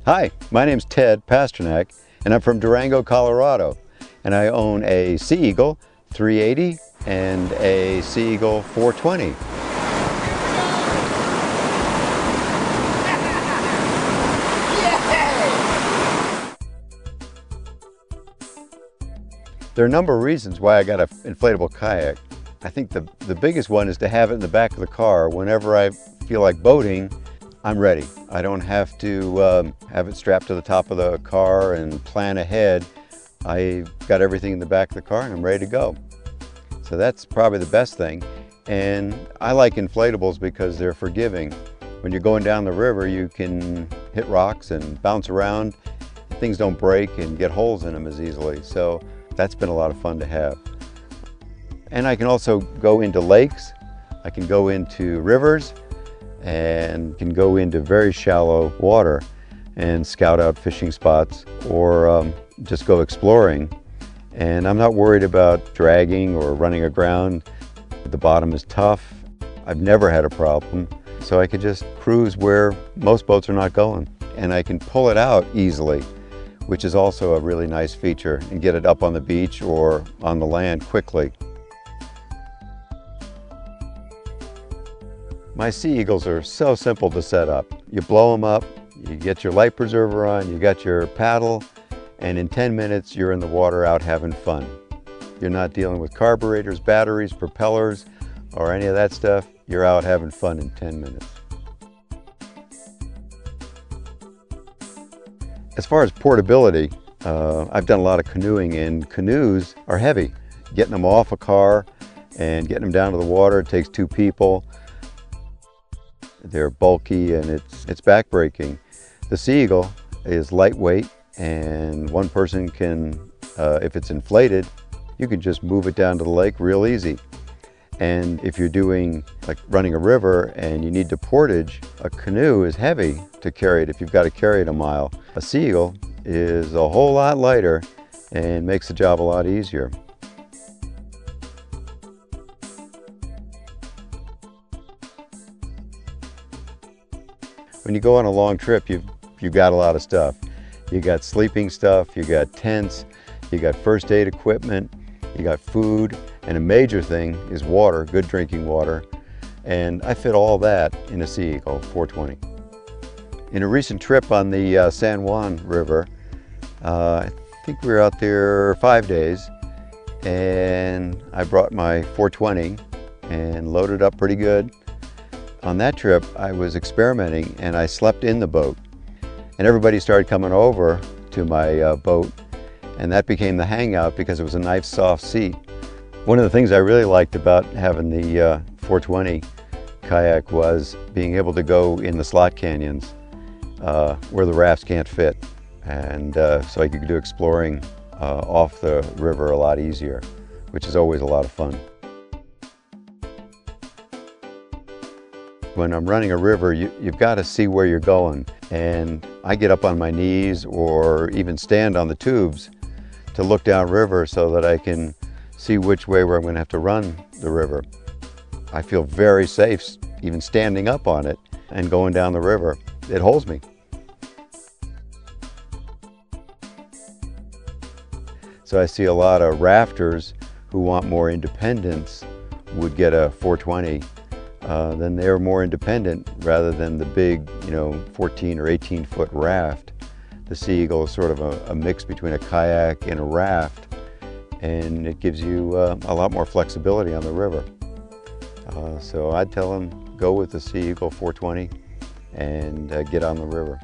Hi, my name's Ted Pasternak, and I'm from Durango, Colorado. And I own a Sea Eagle 380 and a Sea Eagle 420. There are a number of reasons why I got an inflatable kayak. I think the biggest one is to have it in the back of the car. Whenever I feel like boating, I'm ready. I don't have to have it strapped to the top of the car and plan ahead. I've got everything in the back of the car and I'm ready to go. So that's probably the best thing. And I like inflatables because they're forgiving. When you're going down the river, you can hit rocks and bounce around. Things don't break and get holes in them as easily. So that's been a lot of fun to have. And I can also go into lakes. I can go into rivers and can go into very shallow water and scout out fishing spots or just go exploring. And I'm not worried about dragging or running aground. The bottom is tough. I've never had a problem. So I could just cruise where most boats are not going. And I can pull it out easily, which is also a really nice feature, and get it up on the beach or on the land quickly. My Sea Eagles are so simple to set up. You blow them up, you get your life preserver on, you got your paddle, and in 10 minutes you're in the water out having fun. You're not dealing with carburetors, batteries, propellers, or any of that stuff. You're out having fun in 10 minutes. As far as portability, I've done a lot of canoeing, and canoes are heavy. Getting them off a car and getting them down to the water, it takes two people. They're bulky and it's backbreaking. The Sea Eagle is lightweight, and one person can, if it's inflated, you can just move it down to the lake real easy. And if you're doing like running a river and you need to portage, a canoe is heavy to carry it if you've got to carry it a mile. A Sea Eagle is a whole lot lighter and makes the job a lot easier. When you go on a long trip, you've got a lot of stuff. You got sleeping stuff, you got tents, you got first aid equipment, you got food, and a major thing is water, good drinking water. And I fit all that in a Sea Eagle 420. In a recent trip on the San Juan River, I think we were out there 5 days, and I brought my 420 and loaded up pretty good. On that trip, I was experimenting and I slept in the boat. And everybody started coming over to my boat, and that became the hangout because it was a nice soft seat. One of the things I really liked about having the 420 kayak was being able to go in the slot canyons where the rafts can't fit. And so I could do exploring off the river a lot easier, which is always a lot of fun. When I'm running a river, you've got to see where you're going. And I get up on my knees or even stand on the tubes to look downriver so that I can see which way where I'm going to have to run the river. I feel very safe even standing up on it and going down the river. It holds me. So I see a lot of rafters who want more independence would get a 420. Then they're more independent rather than the big, 14 or 18 foot raft. The Sea Eagle is sort of a mix between a kayak and a raft, and it gives you a lot more flexibility on the river. So I'd tell them go with the Sea Eagle 420 and get on the river.